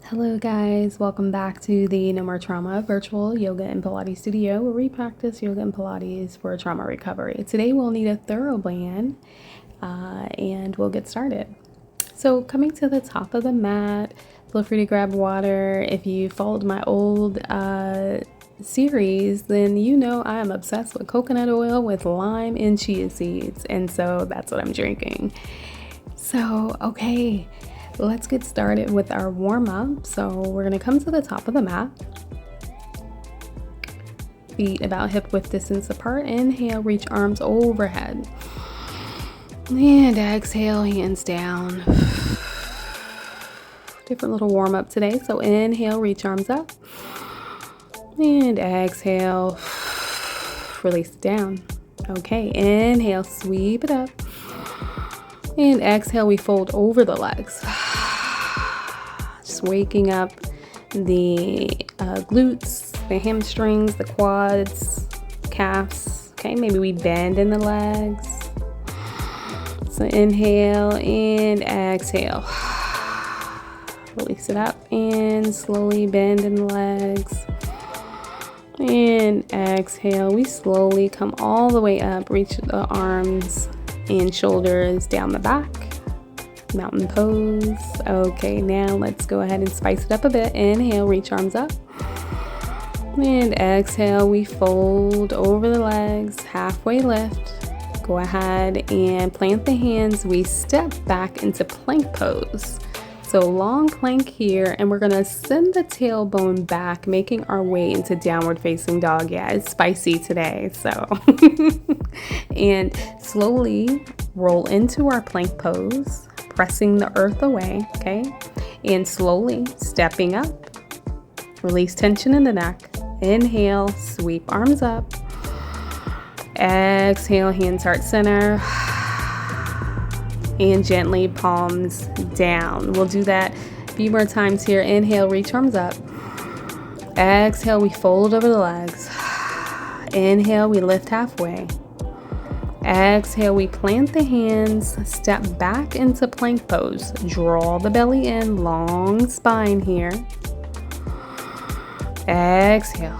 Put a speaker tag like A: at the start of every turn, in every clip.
A: Hello guys, welcome back to the No More Trauma virtual yoga and Pilates studio where we practice yoga and Pilates for trauma recovery. Today we'll need a Theraband and we'll get started. So coming to the top of the mat, feel free to grab water. If you followed my old series, then you know I am obsessed with coconut oil with lime and chia seeds, and so that's what I'm drinking. So okay, let's get started with our warm-up. So we're going to come to the top of the mat, feet about hip width distance apart. Inhale, reach arms overhead, and exhale, hands down. Different little warm-up today. So inhale, reach arms up, and exhale, release it down. Okay, inhale, sweep it up, and exhale, we fold over the legs. Just waking up the glutes, the hamstrings, the quads, calves. Okay, maybe we bend in the legs. So inhale and exhale. Release it up and slowly bend in the legs. And exhale, we slowly come all the way up, reach the arms and shoulders down the back. Mountain pose. Okay, now let's go ahead and spice it up a bit. Inhale, reach arms up. And exhale, we fold over the legs, halfway lift. Go ahead and plant the hands. We step back into plank pose. So long plank here, and we're gonna send the tailbone back, making our way into downward facing dog. Yeah, it's spicy today, so. And slowly roll into our plank pose, pressing the earth away, okay? And slowly stepping up, release tension in the neck. Inhale, sweep arms up. Exhale, hands heart center. And gently palms down. We'll do that a few more times here. Inhale, reach arms up. Exhale, we fold over the legs. Inhale, we lift halfway. Exhale, we plant the hands, step back into plank pose. Draw the belly in, long spine here. Exhale.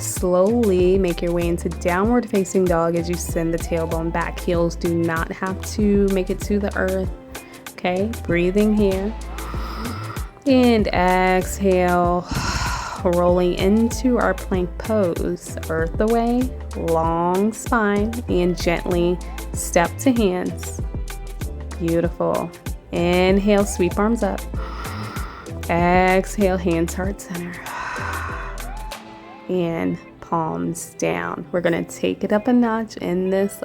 A: Slowly make your way into downward facing dog as you send the tailbone back. Heels do not have to make it to the earth. Okay, breathing here. And exhale, rolling into our plank pose. Earth away, long spine, and gently step to hands. Beautiful. Inhale, sweep arms up. Exhale, hands heart center. And palms down. We're gonna take it up a notch in this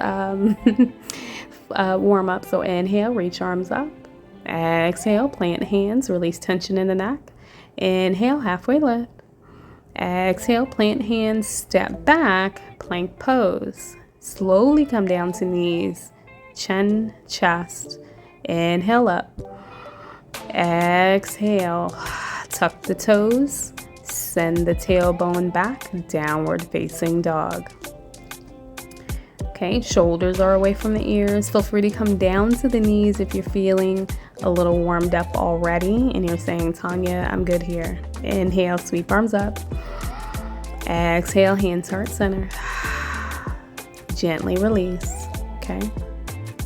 A: warm up. So inhale, reach arms up. Exhale, plant hands, release tension in the neck. Inhale, halfway lift. Exhale, plant hands, step back, plank pose. Slowly come down to knees, chin, chest. Inhale up. Exhale, tuck the toes. Send the tailbone back, downward facing dog. Okay, shoulders are away from the ears. Feel free to come down to the knees if you're feeling a little warmed up already and you're saying, Tanya, I'm good here. Inhale, sweep arms up. Exhale, hands heart center. Gently release. Okay,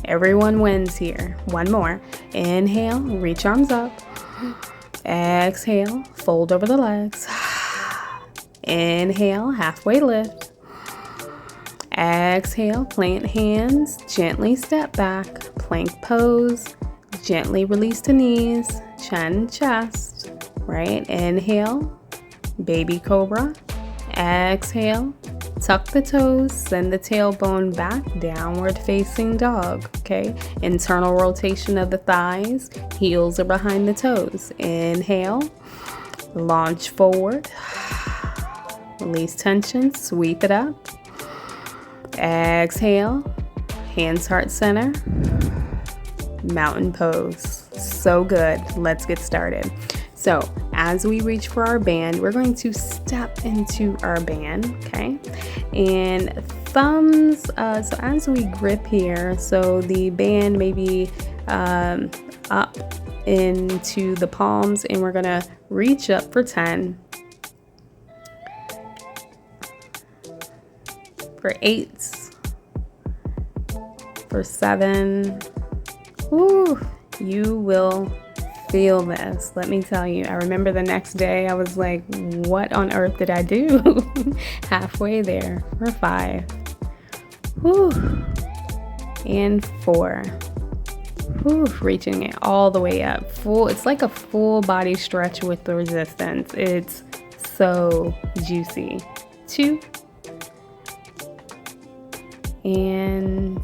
A: everyone wins here. One more. Inhale, reach arms up. Exhale, fold over the legs. Inhale, halfway lift. Exhale, plant hands, gently step back, plank pose, gently release to knees, chin, chest, right? Inhale, baby cobra. Exhale, tuck the toes, send the tailbone back, downward facing dog, okay? Internal rotation of the thighs, heels are behind the toes. Inhale, launch forward, release tension, sweep it up. Exhale, hands heart center, mountain pose. So good. Let's get started. So as we reach for our band, we're going to step into our band, okay? And thumbs, so as we grip here, so the band may be up into the palms, and we're gonna reach up for 10, for 8, for 7. Woo, you will feel this. Let me tell you, I remember the next day I was like, what on earth did I do? Halfway there for 5. Woo. And 4. Woo. Reaching it all the way up. Full. It's like a full body stretch with the resistance. It's so juicy. 2. And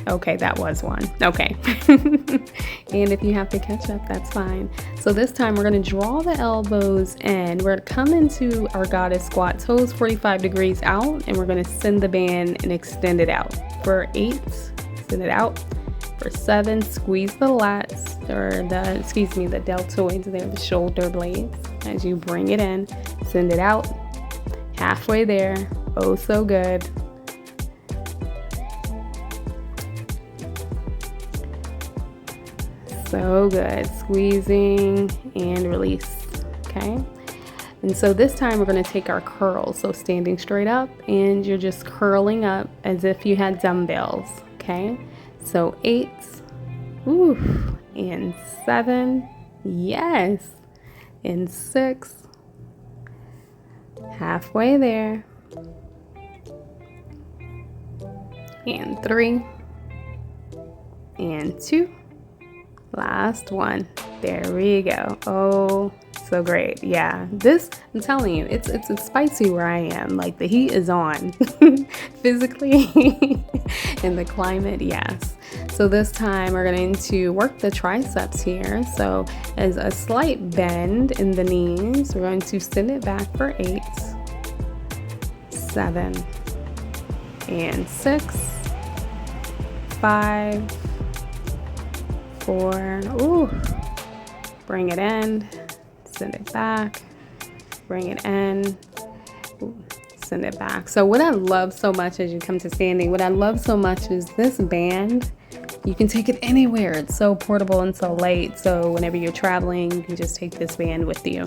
A: okay, that was 1. Okay. And if you have to catch up, that's fine. So this time we're going to draw the elbows in. We're going to come into our goddess squat, toes 45 degrees out, and we're going to send the band and extend it out. For 8, send it out. For 7, squeeze the lats, or the deltoids there, the shoulder blades. As you bring it in, send it out. Halfway there. Oh, so good. So good. Squeezing and release. Okay. And so this time we're going to take our curls. So standing straight up, and you're just curling up as if you had dumbbells. Okay. So 8. Ooh. And 7. Yes. And 6. Halfway there. And 3. And 2. Last one. There we go. Oh, so great. Yeah, this, I'm telling you, it's spicy where I am. Like, the heat is on physically in the climate. Yes. So this time we're going to work the triceps here. So as a slight bend in the knees, we're going to send it back for 8, 7, and 6, 5, 4. Ooh. Bring it in, send it back, bring it in, ooh, send it back. So what I love so much as you come to standing, what I love so much is this band. You can take it anywhere. It's so portable and so light. So whenever you're traveling, you can just take this band with you.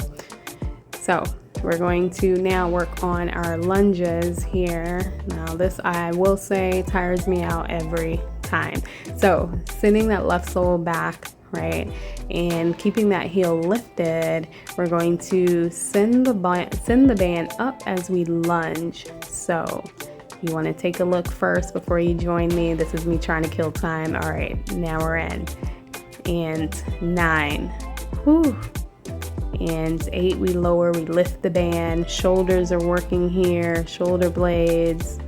A: So we're going to now work on our lunges here. Now this, I will say, tires me out every time. So sending that left sole back, right, and keeping that heel lifted, we're going to send the band up as we lunge. So you want to take a look first before you join me. This is me trying to kill time. All right, now we're in. And 9. Whew. And 8, we lower, we lift the band. Shoulders are working here, shoulder blades.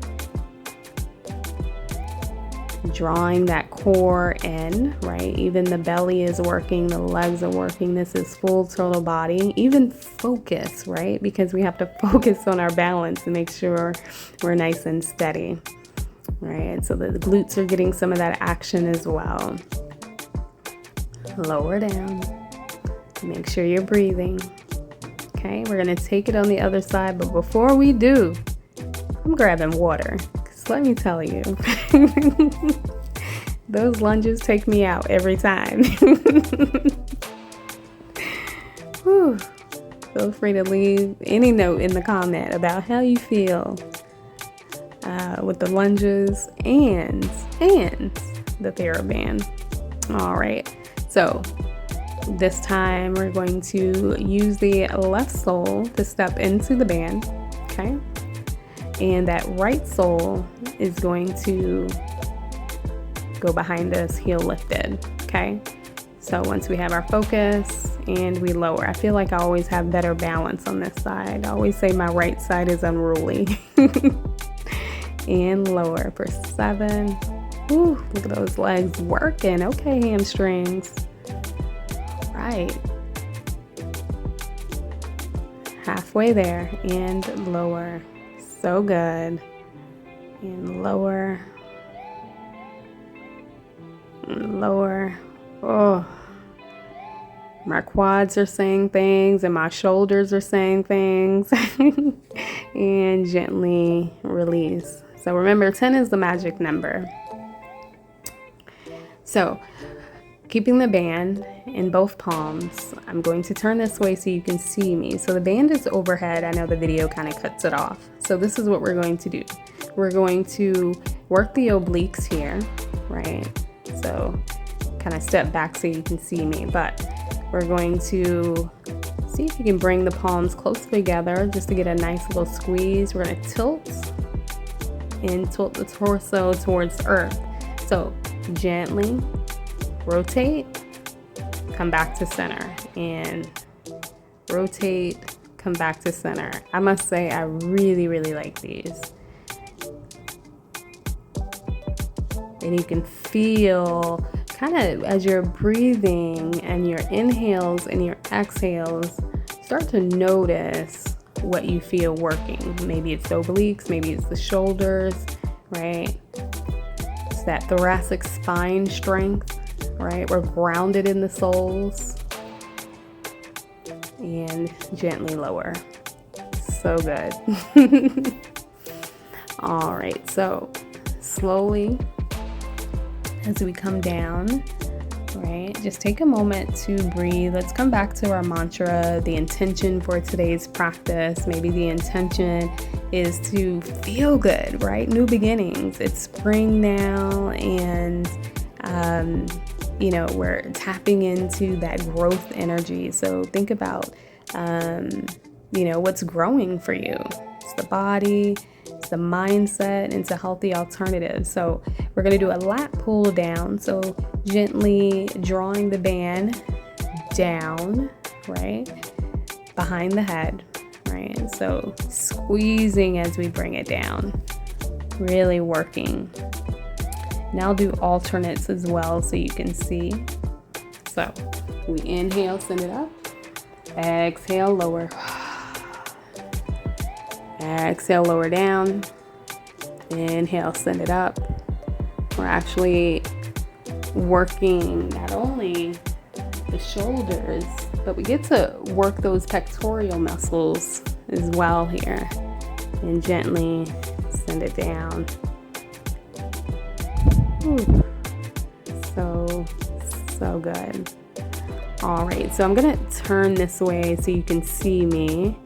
A: Drawing that core in, right? Even the belly is working, the legs are working. This is full total body. Even focus, right? Because we have to focus on our balance and make sure we're nice and steady, right? So the glutes are getting some of that action as well. Lower down. Make sure you're breathing. Okay, we're gonna take it on the other side, but before we do, I'm grabbing water. Let me tell you, those lunges take me out every time. Whew. Feel free to leave any note in the comment about how you feel with the lunges and the Theraband. All right, so this time we're going to use the left sole to step into the band, okay? And that right sole is going to go behind us, heel lifted, okay? So once we have our focus and we lower, I feel like I always have better balance on this side. I always say my right side is unruly. And lower for 7. Ooh, look at those legs working. Okay, hamstrings. All right. Halfway there and lower. So good. And lower. And lower. Oh. My quads are saying things and my shoulders are saying things. and gently release. So remember, 10 is the magic number. So keeping the band in both palms, I'm going to turn this way so you can see me. So the band is overhead. I know the video kind of cuts it off. So this is what we're going to do. We're going to work the obliques here, right? So kind of step back so you can see me, but we're going to see if you can bring the palms close together just to get a nice little squeeze. We're going to tilt the torso towards the earth. So gently rotate, come back to center, and rotate, come back to center. I must say I really, really like these. And you can feel kind of as you're breathing and your inhales and your exhales, start to notice what you feel working. Maybe it's the obliques, maybe it's the shoulders, right? It's that thoracic spine strength, right? We're grounded in the soles. And gently lower. So good. All right, so slowly as we come down, right, just take a moment to breathe. Let's come back to our mantra, the intention for today's practice. Maybe the intention is to feel good, right? New beginnings. It's spring now, and we're tapping into that growth energy. So think about what's growing for you. It's the body, it's the mindset, into healthy alternatives. So we're going to do a lat pull down. So gently drawing the band down, right, behind the head, right? So squeezing as we bring it down, really working. Now I'll do alternates as well so you can see. So we inhale, send it up. Exhale, lower. Exhale, lower down. Inhale, send it up. We're actually working not only the shoulders, but we get to work those pectoral muscles as well here. And gently send it down. Ooh. So good. All right, so I'm gonna turn this way so you can see me,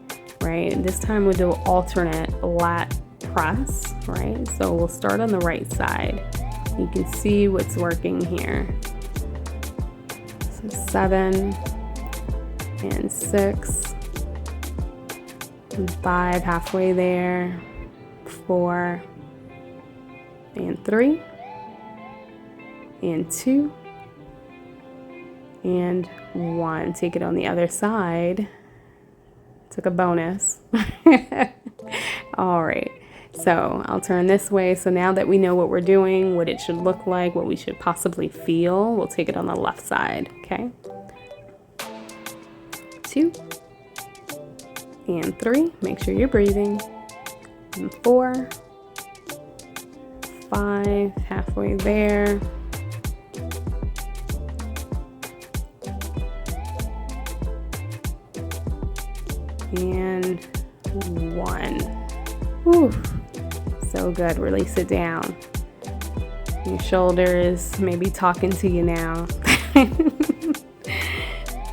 A: right? And this time we'll do alternate lat press, right? So we'll start on the right side. You can see what's working here. So 7 and 6 and 5, halfway there, 4 and 3 and 2 and 1. Take it on the other side. Took a bonus. All right, so I'll turn this way. So now that we know what we're doing, what it should look like, what we should possibly feel, we'll take it on the left side, okay? 2 and 3, make sure you're breathing, and 4, 5, halfway there, and 1. Whew. So good. Release it down. Your shoulders may be talking to you now.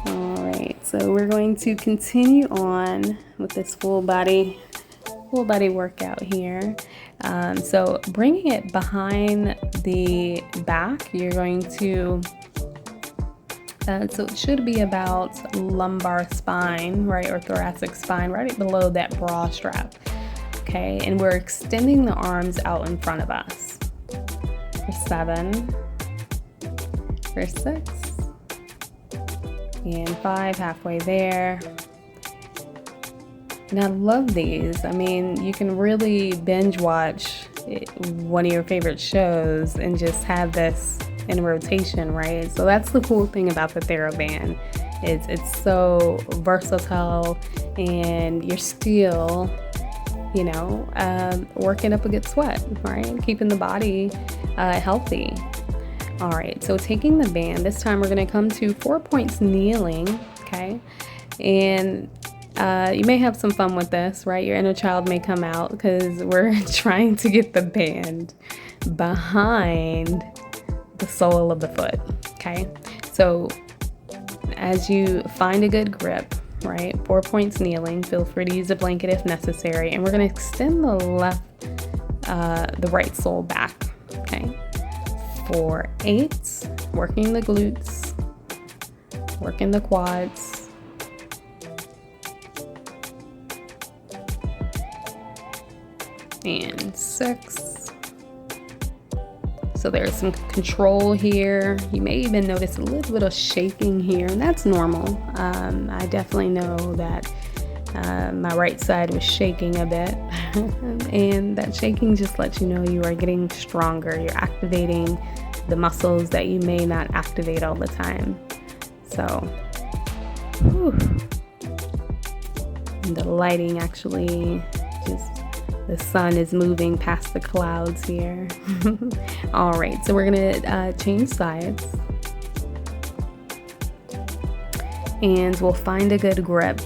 A: All right, so we're going to continue on with this full body workout here. So bringing it behind the back, you're going to so it should be about lumbar spine, right, or thoracic spine, right below that bra strap. Okay, and we're extending the arms out in front of us. For 7, for 6, and 5, halfway there. And I love these. I mean, you can really binge watch one of your favorite shows and just have this in rotation, right? So that's the cool thing about the Theraband. It's so versatile, and you're still, working up a good sweat, right? Keeping the body healthy. All right, so taking the band, this time we're gonna come to 4 points kneeling, okay? And You may have some fun with this, right? Your inner child may come out because we're trying to get the band behind the sole of the foot, okay? So as you find a good grip, right? 4 points kneeling, feel free to use a blanket if necessary, and we're gonna extend the right sole back, okay? For 8, working the glutes, working the quads, and 6. So there's some control here. You may even notice a little bit of shaking here, and that's normal. I definitely know that my right side was shaking a bit, and that shaking just lets you know you are getting stronger. You're activating the muscles that you may not activate all the time. So, whew. And the lighting actually just, the sun is moving past the clouds here. All right, so we're gonna change sides. And we'll find a good grip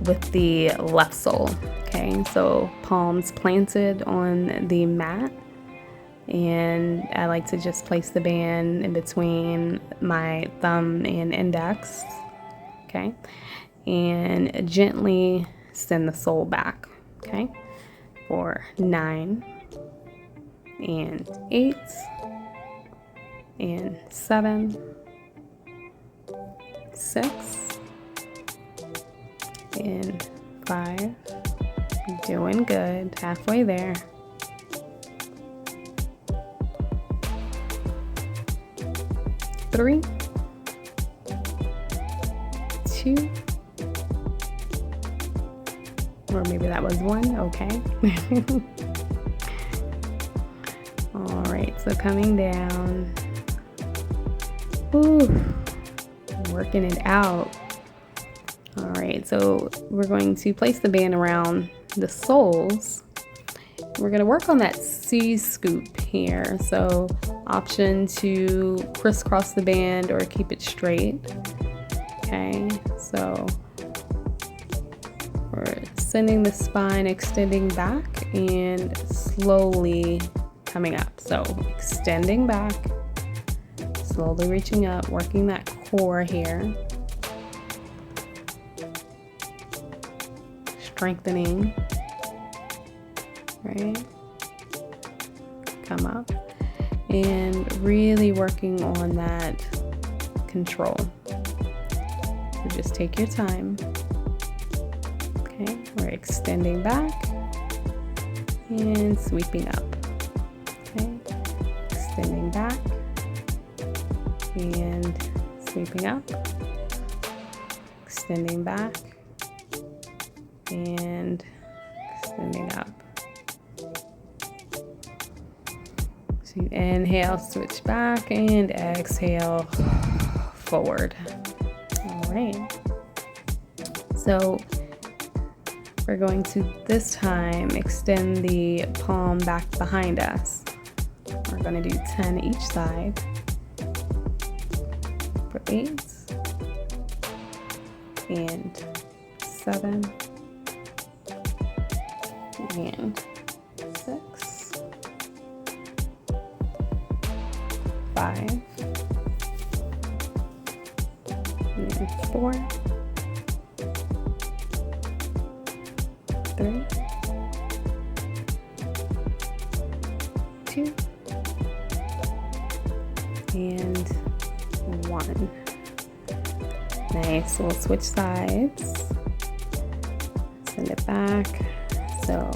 A: with the left sole, okay? So palms planted on the mat. And I like to just place the band in between my thumb and index, okay? And gently send the sole back, okay? For 9 and 8 and 7, 6 and 5. Doing good, halfway there. 3, 2, or maybe that was 1, okay. All right, so coming down. Ooh, working it out. All right, so we're going to place the band around the soles. We're going to work on that C scoop here. So option to crisscross the band or keep it straight. Okay, so we're sending the spine extending back and slowly coming up. So extending back, slowly reaching up, working that core here. Strengthening, right? Come up and really working on that control. So just take your time. Okay, we're extending back and sweeping up. Okay, extending back and sweeping up, extending back and extending up. So you inhale, switch back, and exhale, forward. All right. So we're going to this time extend the palm back behind us. We're going to do 10 each side for 8 and 7 and 6, 5 and 4, 3, 2, and 1. Nice. We'll switch sides. Send it back. So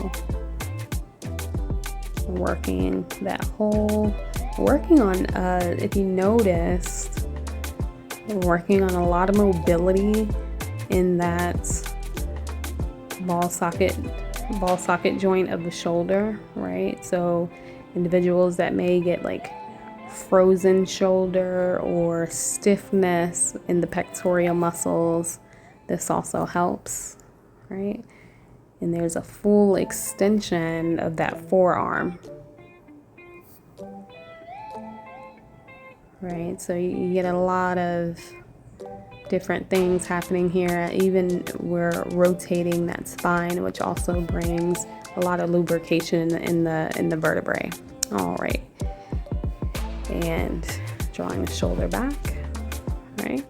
A: working that whole, working on, if you noticed, working on a lot of mobility in that ball socket joint of the shoulder, right? So individuals that may get like frozen shoulder or stiffness in the pectoral muscles, this also helps, right? And there's a full extension of that forearm, right? So you get a lot of different things happening here. Even we're rotating that spine, which also brings a lot of lubrication in the vertebrae. All right, and drawing the shoulder back, right?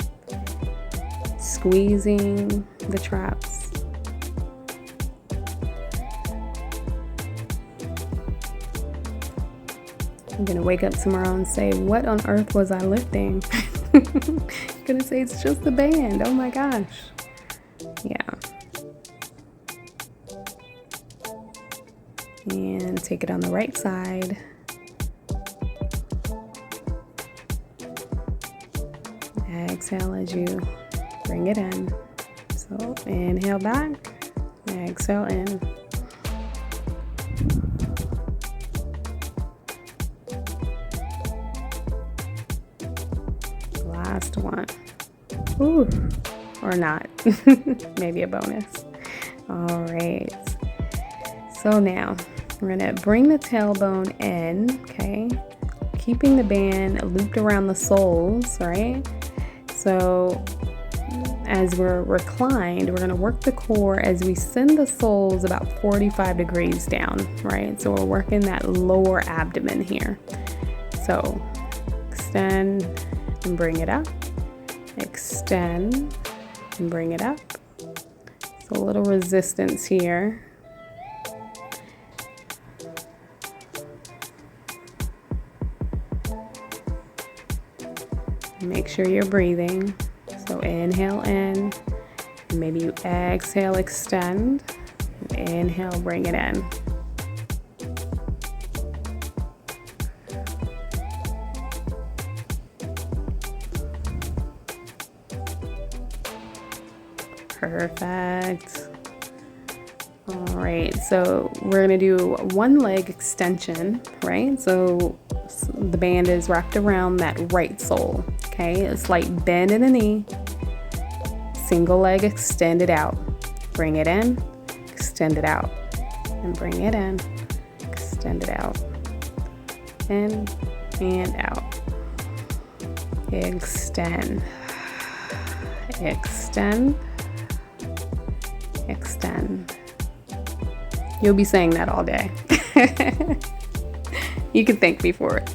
A: Squeezing the traps. I'm gonna wake up tomorrow and say, what on earth was I lifting? Gonna say it's just the band. Oh my gosh. Yeah. And take it on the right side. Exhale as you bring it in. So inhale back, exhale in. Last one. Ooh, or not. Maybe a bonus. All right. So now we're gonna bring the tailbone in, okay? Keeping the band looped around the soles, right? So as we're reclined, we're gonna work the core as we send the soles about 45 degrees down, right? So we're working that lower abdomen here. So extend and bring it up, extend and bring it up. So a little resistance here. Make sure you're breathing. So inhale in, and maybe you exhale, extend, and inhale, bring it in. Perfect. All right, so we're gonna do one leg extension, right? So the band is wrapped around that right sole, okay? A slight bend in the knee, single leg extended out. Bring it in, extend it out, and bring it in, extend it out, in and out. Extend, extend, extend. You'll be saying that all day. You can thank me for it.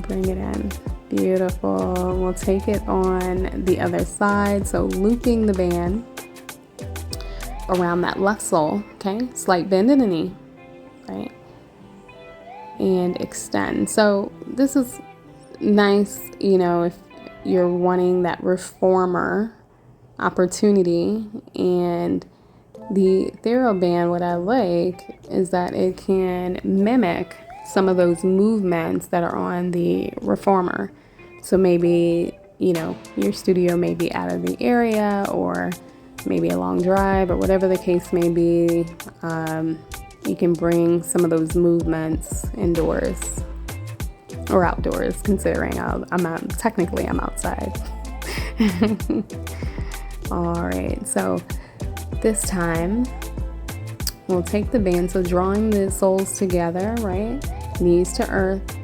A: Bring it in. Beautiful. We'll take it on the other side. So looping the band around that left sole, okay? Slight bend in the knee, right? And extend. So this is nice, you know, if you're wanting that reformer opportunity. And the Theraband, what I like is that it can mimic some of those movements that are on the reformer. So maybe, you know, your studio may be out of the area, or maybe a long drive, or whatever the case may be. You can bring some of those movements indoors or outdoors, considering I'm outside. All right, so this time we'll take the band, so drawing the soles together, right? Knees to earth,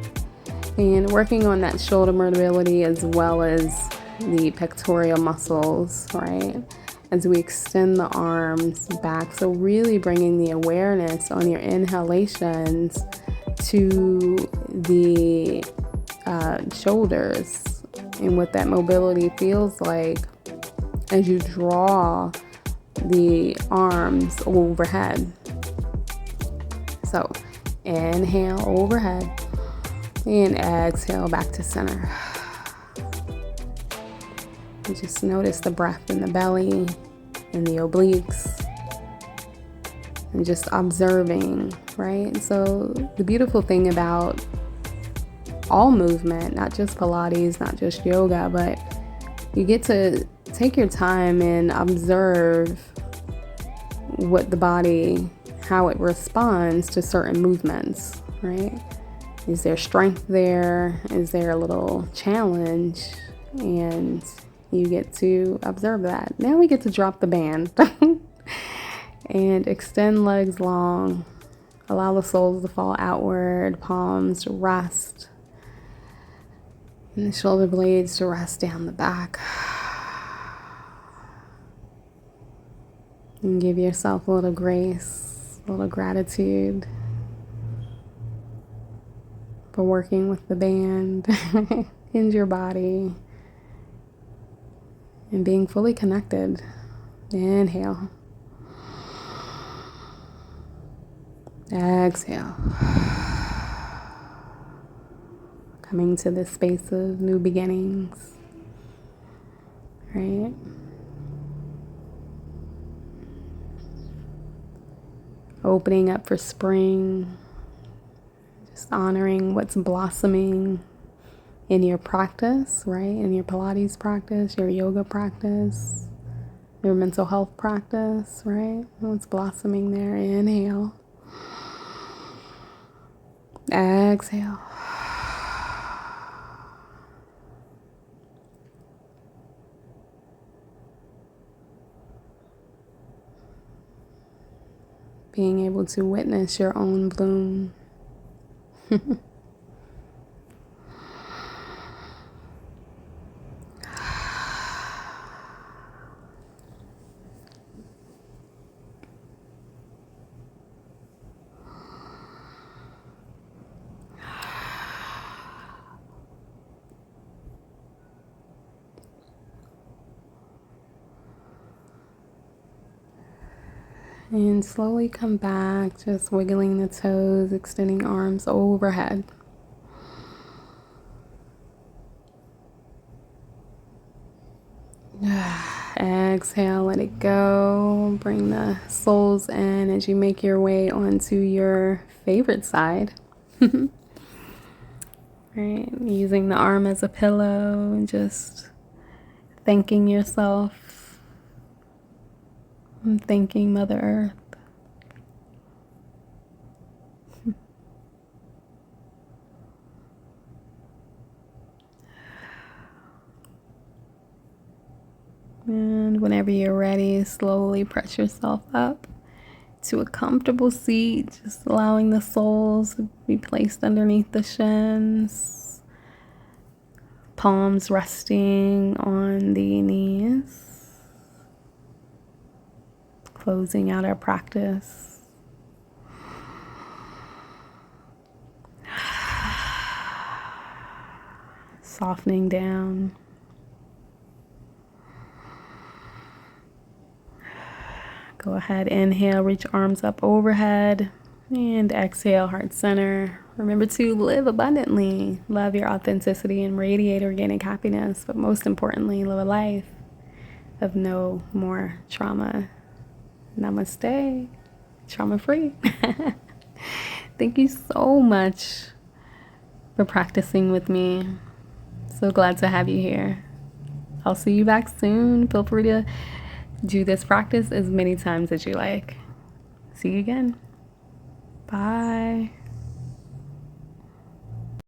A: and working on that shoulder mobility as well as the pectoral muscles, right? As we extend the arms back. So really bringing the awareness on your inhalations to the shoulders and what that mobility feels like as you draw the arms overhead. So inhale overhead and exhale back to center. And just notice the breath in the belly and the obliques, and just observing, right? So the beautiful thing about all movement, not just Pilates, not just yoga, but you get to take your time and observe what the body, how it responds to certain movements, right? Is there strength there? Is there a little challenge? And you get to observe that. Now we get to drop the band and extend legs long. Allow the soles to fall outward, palms to rest. And the shoulder blades to rest down the back. And give yourself a little grace, a little gratitude for working with the band in your body and being fully connected. Inhale. Exhale. Coming to this space of new beginnings, right? Opening up for spring, just honoring what's blossoming in your practice, right? In your Pilates practice, your yoga practice, your mental health practice, right? What's blossoming there? Inhale. Exhale. Being able to witness your own bloom. And slowly come back, just wiggling the toes, extending arms overhead. Exhale, let it go. Bring the soles in as you make your way onto your favorite side. Right, using the arm as a pillow and just thanking yourself and thanking Mother Earth. And whenever you're ready, slowly press yourself up to a comfortable seat, just allowing the soles to be placed underneath the shins, palms resting on the knees, closing out our practice. Softening down. Go ahead, inhale, reach arms up overhead, and exhale, heart center. Remember to live abundantly, love your authenticity, and radiate organic happiness, but most importantly, live a life of no more trauma. Namaste, trauma-free. Thank you so much for practicing with me. So glad to have you here. I'll see you back soon. Feel free to do this practice as many times as you like. See you again. Bye.